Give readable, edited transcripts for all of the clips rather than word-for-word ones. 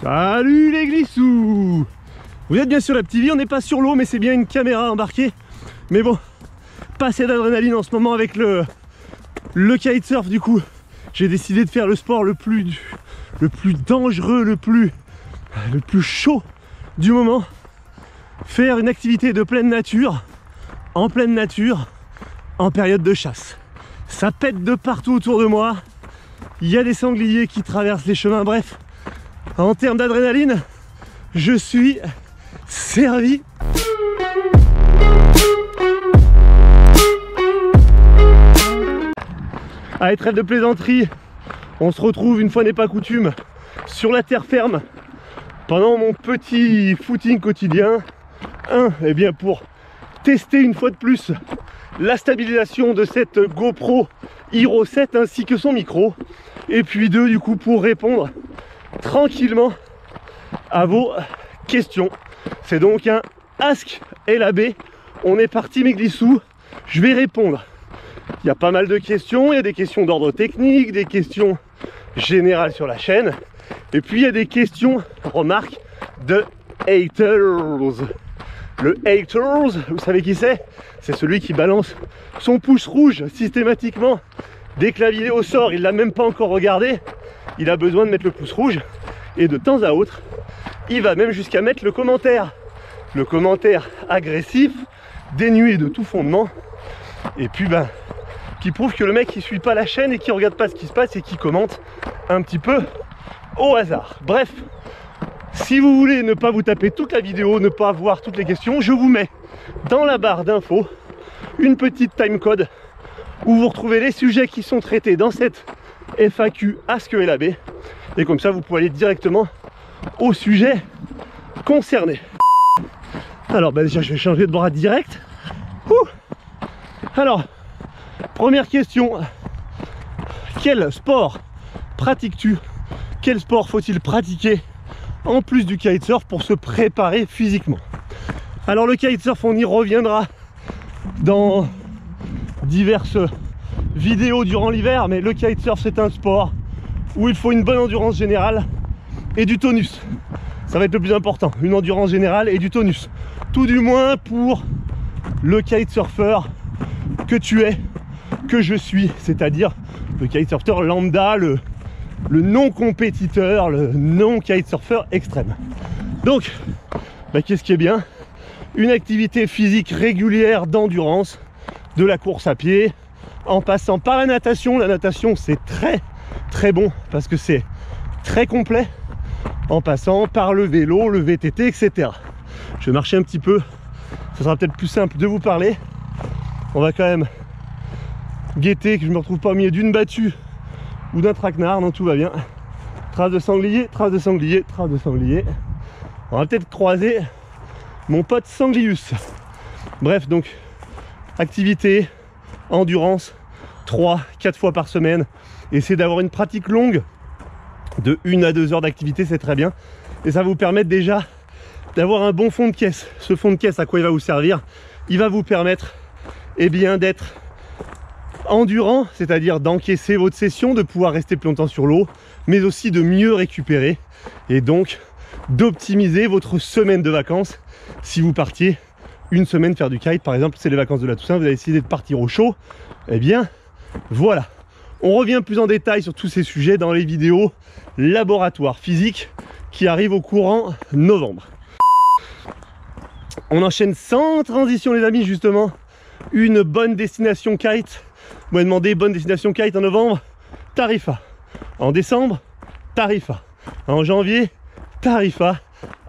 Salut les glissous! Vous êtes bien sur la petite vie, on n'est pas sur l'eau mais c'est bien une caméra embarquée. Mais bon, pas assez d'adrénaline en ce moment avec le kitesurf. Du coup, j'ai décidé de faire le sport le plus dangereux, le plus chaud du moment. Faire une activité de pleine nature, en pleine nature, en période de chasse. Ça pète de partout autour de moi. Il y a des sangliers qui traversent les chemins. Bref, en termes d'adrénaline, je suis servi. Allez, trêve de plaisanterie. On se retrouve une fois n'est pas coutume sur la terre ferme pendant mon petit footing quotidien. Eh bien pour tester une fois de plus la stabilisation de cette GoPro Hero 7 ainsi que son micro. Et puis 2 du coup pour répondre tranquillement à vos questions. C'est donc un Ask LAB. On est parti mes glissous. Je vais répondre. Il y a pas mal de questions. Il y a des questions d'ordre technique, des questions générales sur la chaîne. Et puis il y a des questions, remarques, de haters. Le haters, vous savez qui c'est? C'est celui qui balance son pouce rouge systématiquement. Dès que la vidéo sort, il l'a même pas encore regardé. Il a besoin de mettre le pouce rouge. Et de temps à autre, il va même jusqu'à mettre le commentaire. Le commentaire agressif, dénué de tout fondement. Et puis qui prouve que le mec il suit pas la chaîne et qui regarde pas ce qui se passe et qui commente un petit peu au hasard. Bref, si vous voulez ne pas vous taper toute la vidéo, ne pas voir toutes les questions, je vous mets dans la barre d'infos une petite timecode où vous retrouvez les sujets qui sont traités dans cette FAQ Ask LAB. Et comme ça vous pouvez aller directement au sujet concerné. Alors déjà je vais changer de bras direct. Alors, première question. Quel sport pratiques-tu? Quel sport faut-il pratiquer en plus du kitesurf pour se préparer physiquement? Alors le kitesurf, on y reviendra dans diverses vidéos durant l'hiver, mais le kitesurf c'est un sport où il faut une bonne endurance générale et du tonus. Ça va être le plus important, une endurance générale et du tonus. Tout du moins pour le kitesurfeur que tu es, que je suis, c'est-à-dire le kitesurfeur lambda, le non-compétiteur, le non-kitesurfeur extrême. Donc, qu'est-ce qui est bien? Une activité physique régulière d'endurance, de la course à pied, en passant par la natation. La natation, c'est très très bon parce que c'est très complet, en passant par le vélo, le VTT, etc. Je vais marcher un petit peu, ça sera peut-être plus simple de vous parler. On va quand même guetter que je ne me retrouve pas au milieu d'une battue ou d'un traquenard. Non, tout va bien. Trace de sanglier, trace de sanglier, trace de sanglier. On va peut-être croiser mon pote Sanglius. Bref, donc activité, endurance, 3-4 fois par semaine. Essayez d'avoir une pratique longue de 1 à 2 heures d'activité, c'est très bien. Et ça va vous permettre déjà d'avoir un bon fond de caisse. Ce fond de caisse, à quoi il va vous servir? Il va vous permettre d'être endurant, c'est-à-dire d'encaisser votre session, de pouvoir rester plus longtemps sur l'eau, mais aussi de mieux récupérer et donc d'optimiser votre semaine de vacances. Si vous partiez une semaine faire du kite, par exemple, c'est les vacances de la Toussaint, vous avez décidé de partir au chaud, voilà. On revient plus en détail sur tous ces sujets dans les vidéos laboratoire physique qui arrivent au courant novembre. On enchaîne sans transition les amis, justement. Une bonne destination kite. Vous m'avez demandé bonne destination kite en novembre, Tarifa. En décembre, Tarifa. En janvier, Tarifa.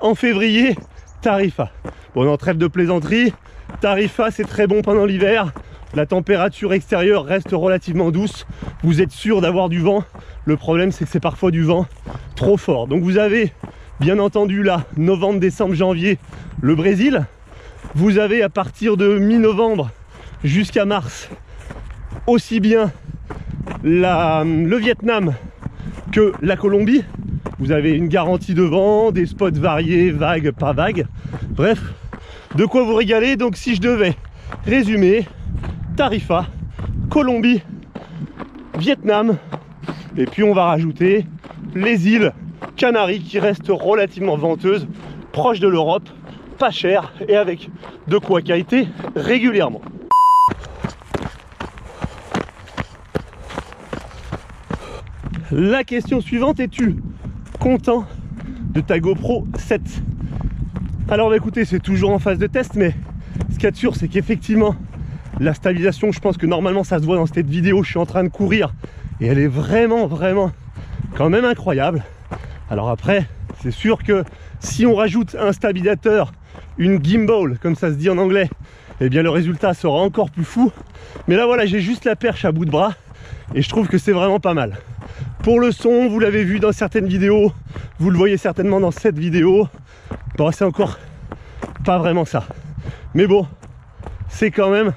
En février, Tarifa. Bon, on est en trêve de plaisanterie. Tarifa, c'est très bon pendant l'hiver. La température extérieure reste relativement douce. Vous êtes sûr d'avoir du vent. Le problème, c'est que c'est parfois du vent trop fort. Donc vous avez, bien entendu, là, novembre, décembre, janvier, le Brésil. Vous avez à partir de mi-novembre jusqu'à mars aussi bien le Vietnam que la Colombie. Vous avez une garantie de vent, des spots variés, vagues, pas vagues. Bref, de quoi vous régaler. Donc si je devais résumer, Tarifa, Colombie, Vietnam, et puis on va rajouter les îles Canaries qui reste relativement venteuse, proche de l'Europe, pas cher et avec de quoi qualité régulièrement. La question suivante, es-tu content de ta GoPro 7? Alors bah, écoutez, c'est toujours en phase de test, mais ce qu'il y a de sûr, c'est qu'effectivement la stabilisation, je pense que normalement ça se voit dans cette vidéo, je suis en train de courir et elle est vraiment quand même incroyable. Alors après, c'est sûr que si on rajoute un stabilisateur, une gimbal, comme ça se dit en anglais, eh bien le résultat sera encore plus fou. Mais là voilà, j'ai juste la perche à bout de bras et je trouve que c'est vraiment pas mal. Pour le son, vous l'avez vu dans certaines vidéos, vous le voyez certainement dans cette vidéo. Bon, c'est encore pas vraiment ça. Mais bon, c'est quand même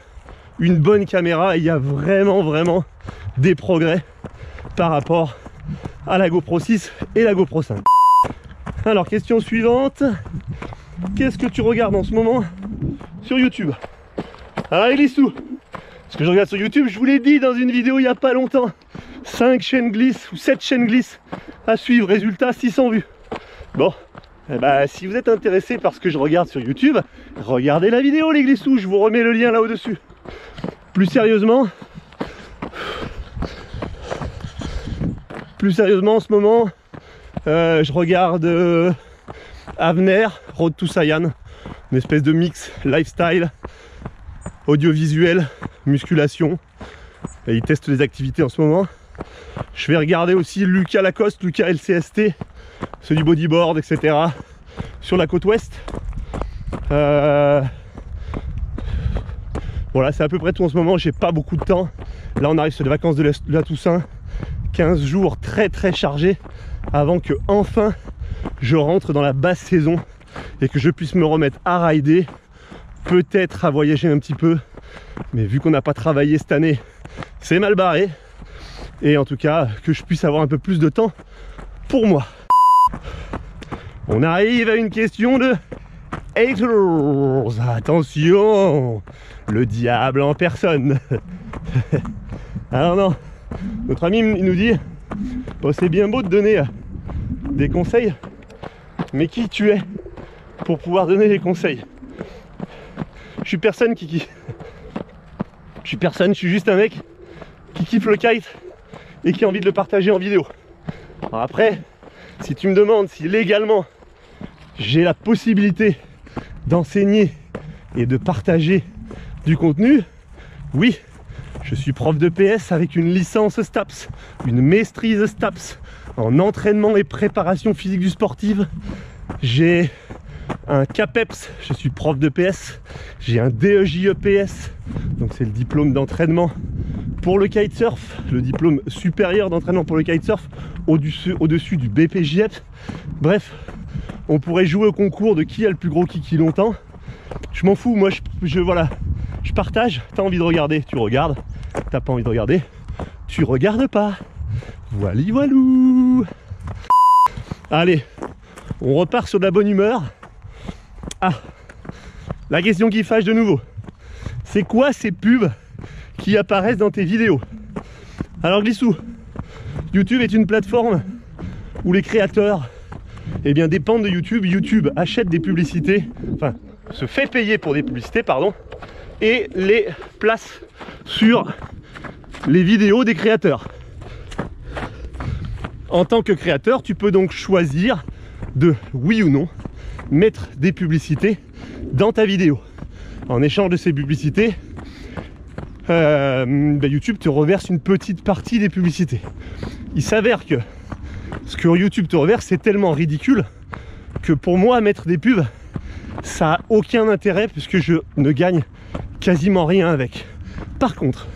une bonne caméra et il y a vraiment des progrès par rapport à la GoPro 6 et la GoPro 5. Alors, question suivante. Qu'est-ce que tu regardes en ce moment sur YouTube? Alors, Glissou, ce que je regarde sur YouTube, je vous l'ai dit dans une vidéo il n'y a pas longtemps. 5 chaînes glisse ou 7 chaînes glisse à suivre, résultat 600 vues. Bon, eh ben, si vous êtes intéressé par ce que je regarde sur YouTube, regardez la vidéo les glissous, je vous remets le lien là au-dessus. Plus sérieusement en ce moment, je regarde Avner, Road to Saiyan, une espèce de mix lifestyle, audiovisuel, musculation. Et il teste les activités en ce moment. Je vais regarder aussi Lucas Lacoste, Lucas LCST, ceux du bodyboard, etc. sur la côte ouest. Voilà, c'est à peu près tout en ce moment. J'ai pas beaucoup de temps. Là, on arrive sur les vacances de la Toussaint. 15 jours très chargés avant que enfin je rentre dans la basse saison et que je puisse me remettre à rider, peut-être à voyager un petit peu. Mais vu qu'on n'a pas travaillé cette année, c'est mal barré. Et en tout cas, que je puisse avoir un peu plus de temps pour moi. On arrive à une question de haters. Attention, le diable en personne. Alors non, notre ami il nous dit, oh, c'est bien beau de donner des conseils, mais qui tu es pour pouvoir donner des conseils? Je suis personne qui... Je suis personne, je suis juste un mec qui kiffe le kite et qui a envie de le partager en vidéo. Alors après, si tu me demandes si légalement j'ai la possibilité d'enseigner et de partager du contenu, oui, je suis prof de PS avec une licence STAPS, une maîtrise STAPS en entraînement et préparation physique du sportif. J'ai un CAPEPS, je suis prof de PS, j'ai un DEJEPS, donc c'est le diplôme d'entraînement pour le kitesurf, le diplôme supérieur d'entraînement pour le kitesurf, au-dessus du BPJEPS. Bref, on pourrait jouer au concours de qui a le plus gros kiki longtemps. Je m'en fous, moi voilà, je partage. T'as envie de regarder, tu regardes. T'as pas envie de regarder, tu regardes pas. Voili voilou. Allez, on repart sur de la bonne humeur. Ah, la question qui fâche de nouveau. C'est quoi ces pubs qui apparaissent dans tes vidéos? Alors Glissou, YouTube est une plateforme où les créateurs dépendent de YouTube. YouTube achète des publicités, enfin se fait payer pour des publicités, pardon, et les place sur les vidéos des créateurs. En tant que créateur, tu peux donc choisir de, oui ou non, mettre des publicités dans ta vidéo. En échange de ces publicités, YouTube te reverse une petite partie des publicités. Il s'avère que ce que YouTube te reverse, c'est tellement ridicule que pour moi, mettre des pubs, ça n'a aucun intérêt puisque je ne gagne quasiment rien avec. Par contre,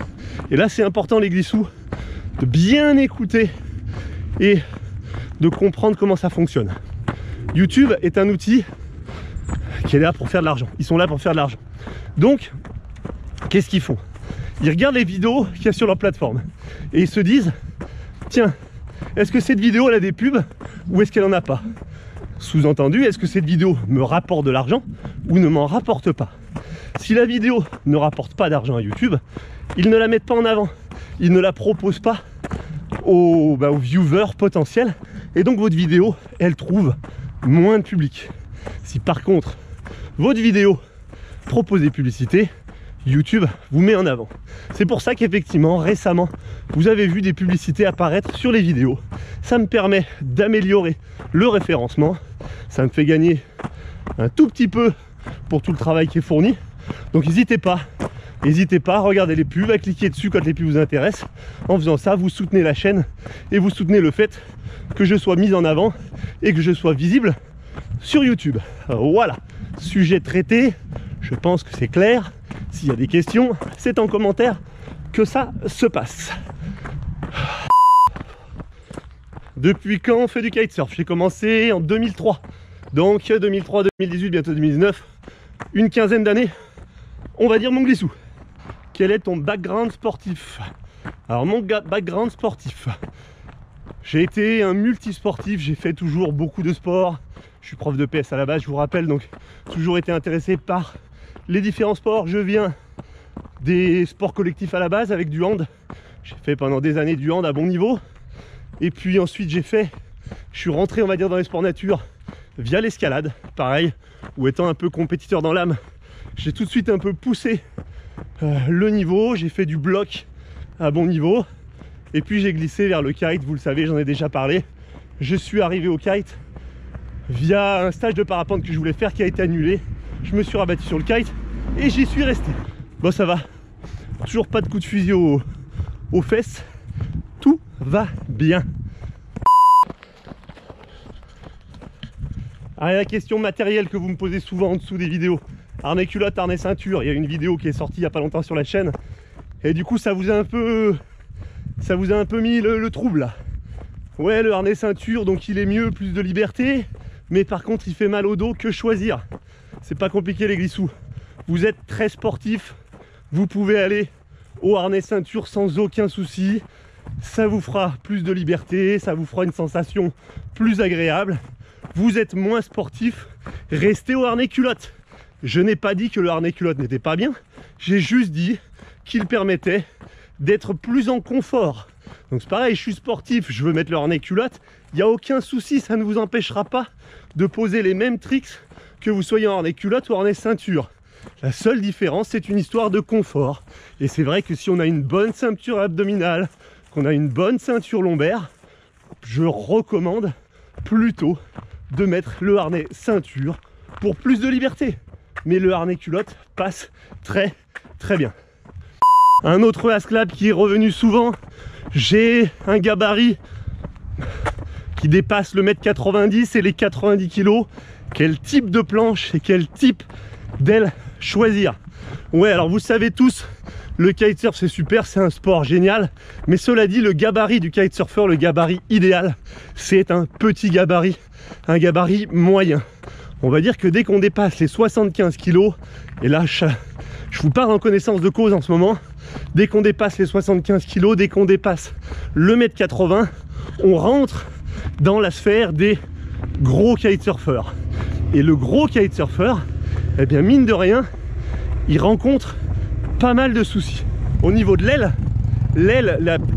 et là c'est important les glissous, de bien écouter et de comprendre comment ça fonctionne. YouTube est un outil qui est là pour faire de l'argent. Ils sont là pour faire de l'argent. Donc, qu'est-ce qu'ils font? Ils regardent les vidéos qu'il y a sur leur plateforme et ils se disent, tiens, est-ce que cette vidéo elle a des pubs ou est-ce qu'elle en a pas? Sous-entendu, est-ce que cette vidéo me rapporte de l'argent ou ne m'en rapporte pas? Si la vidéo ne rapporte pas d'argent à YouTube, ils ne la mettent pas en avant, ils ne la proposent pas aux viewers potentiels, et donc votre vidéo, elle trouve moins de public. Si par contre, votre vidéo propose des publicités, YouTube vous met en avant. C'est pour ça qu'effectivement, récemment, vous avez vu des publicités apparaître sur les vidéos. Ça me permet d'améliorer le référencement. Ça me fait gagner un tout petit peu pour tout le travail qui est fourni. Donc n'hésitez pas à regarder les pubs, à cliquer dessus quand les pubs vous intéressent. En faisant ça, vous soutenez la chaîne et vous soutenez le fait que je sois mis en avant et que je sois visible sur YouTube. Voilà, sujet traité. Je pense que c'est clair. S'il y a des questions, c'est en commentaire que ça se passe. Depuis quand on fait du kitesurf? J'ai commencé en 2003. Donc 2003, 2018, bientôt 2019. Une quinzaine d'années. On va dire mon glissou. Quel est ton background sportif? Alors mon background sportif. J'ai été un multisportif, j'ai fait toujours beaucoup de sports. Je suis prof de PS à la base, je vous rappelle, donc toujours été intéressé par les différents sports. Je viens des sports collectifs à la base avec du hand. J'ai fait pendant des années du hand à bon niveau. Et puis ensuite je suis rentré, on va dire, dans les sports nature via l'escalade, pareil, où étant un peu compétiteur dans l'âme, j'ai tout de suite un peu poussé le niveau. J'ai fait du bloc à bon niveau. Et puis j'ai glissé vers le kite, vous le savez, j'en ai déjà parlé. Je suis arrivé au kite via un stage de parapente que je voulais faire qui a été annulé. Je me suis rabattu sur le kite et j'y suis resté. Bon, ça va. Toujours pas de coup de fusil aux fesses. Tout va bien. Alors, la question matérielle que vous me posez souvent en dessous des vidéos. Harnais culotte, harnais ceinture. Il y a une vidéo qui est sortie il n'y a pas longtemps sur la chaîne. Et du coup, ça vous a un peu mis le trouble là. Ouais, le harnais ceinture, donc il est mieux, plus de liberté. Mais par contre, il fait mal au dos. Que choisir? C'est pas compliqué les glissous. Vous êtes très sportif, vous pouvez aller au harnais ceinture sans aucun souci. Ça vous fera plus de liberté, ça vous fera une sensation plus agréable. Vous êtes moins sportif, restez au harnais culotte. Je n'ai pas dit que le harnais culotte n'était pas bien, j'ai juste dit qu'il permettait d'être plus en confort. Donc c'est pareil, je suis sportif, je veux mettre le harnais culotte, il n'y a aucun souci, ça ne vous empêchera pas de poser les mêmes tricks que vous soyez en harnais culotte ou en harnais ceinture. La seule différence, c'est une histoire de confort. Et c'est vrai que si on a une bonne ceinture abdominale, qu'on a une bonne ceinture lombaire, je recommande plutôt de mettre le harnais ceinture pour plus de liberté. Mais le harnais culotte passe très très bien. Un autre ASCLAP qui est revenu souvent, j'ai un gabarit qui dépasse le 1,90 m et les 90 kg. Quel type de planche et quel type d'aile choisir? Ouais, alors vous savez tous, le kitesurf c'est super, c'est un sport génial, mais cela dit, le gabarit du kitesurfer, le gabarit idéal, c'est un petit gabarit, un gabarit moyen. On va dire que dès qu'on dépasse les 75 kg, et là je vous parle en connaissance de cause en ce moment, dès qu'on dépasse les 75 kg, dès qu'on dépasse le 1,80 m, on rentre dans la sphère des gros kitesurfers. Et le gros kitesurfer, eh bien mine de rien, il rencontre pas mal de soucis. Au niveau de l'aile,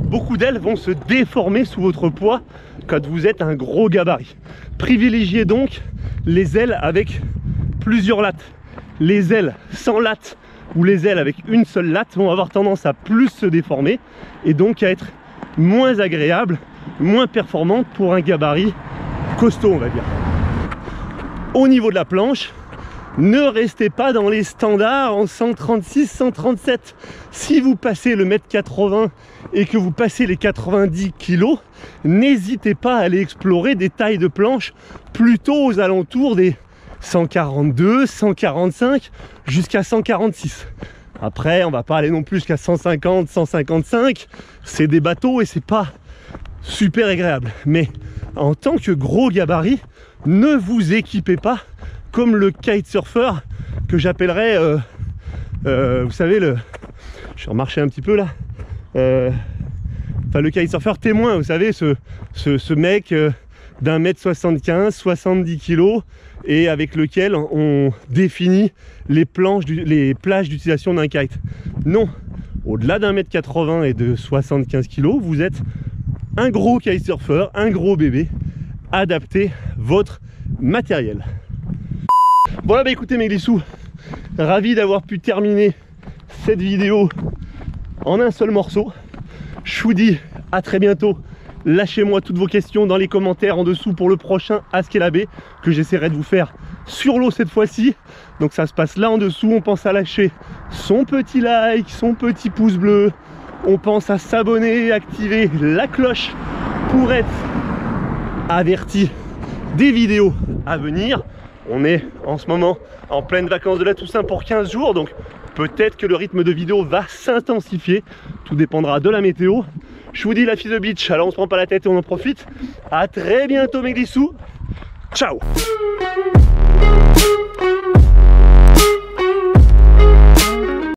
beaucoup d'ailes vont se déformer sous votre poids quand vous êtes un gros gabarit. Privilégiez donc les ailes avec plusieurs lattes. Les ailes sans latte ou les ailes avec une seule latte vont avoir tendance à plus se déformer et donc à être moins agréables, moins performantes pour un gabarit costaud, on va dire. Au niveau de la planche, ne restez pas dans les standards en 136, 137. Si vous passez le 1,80 m et que vous passez les 90 kg, n'hésitez pas à aller explorer des tailles de planche plutôt aux alentours des 142, 145 jusqu'à 146. Après, on va pas aller non plus jusqu'à 150, 155. C'est des bateaux et c'est pas super agréable. Mais en tant que gros gabarit, ne vous équipez pas comme le kitesurfer que j'appellerais, vous savez, je vais remarcher un petit peu là, enfin le kitesurfer témoin, vous savez, ce mec d'un mètre 75, 70 kg et avec lequel on définit les plages d'utilisation d'un kite. Non, au-delà d'un mètre 80 et de 75 kg, vous êtes un gros kitesurfer, un gros bébé, adaptez votre matériel. Voilà, bah écoutez mes glissous, ravi d'avoir pu terminer cette vidéo en un seul morceau. Je vous dis à très bientôt. Lâchez-moi toutes vos questions dans les commentaires en dessous pour le prochain Ask LAB que j'essaierai de vous faire sur l'eau cette fois-ci. Donc ça se passe là en dessous. On pense à lâcher son petit like, son petit pouce bleu. On pense à s'abonner, activer la cloche pour être averti des vidéos à venir. On est en ce moment en pleine vacances de la Toussaint pour 15 jours, donc peut-être que le rythme de vidéo va s'intensifier. Tout dépendra de la météo. Je vous dis la fille de beach, alors on se prend pas la tête et on en profite. À très bientôt mes glissous. Ciao.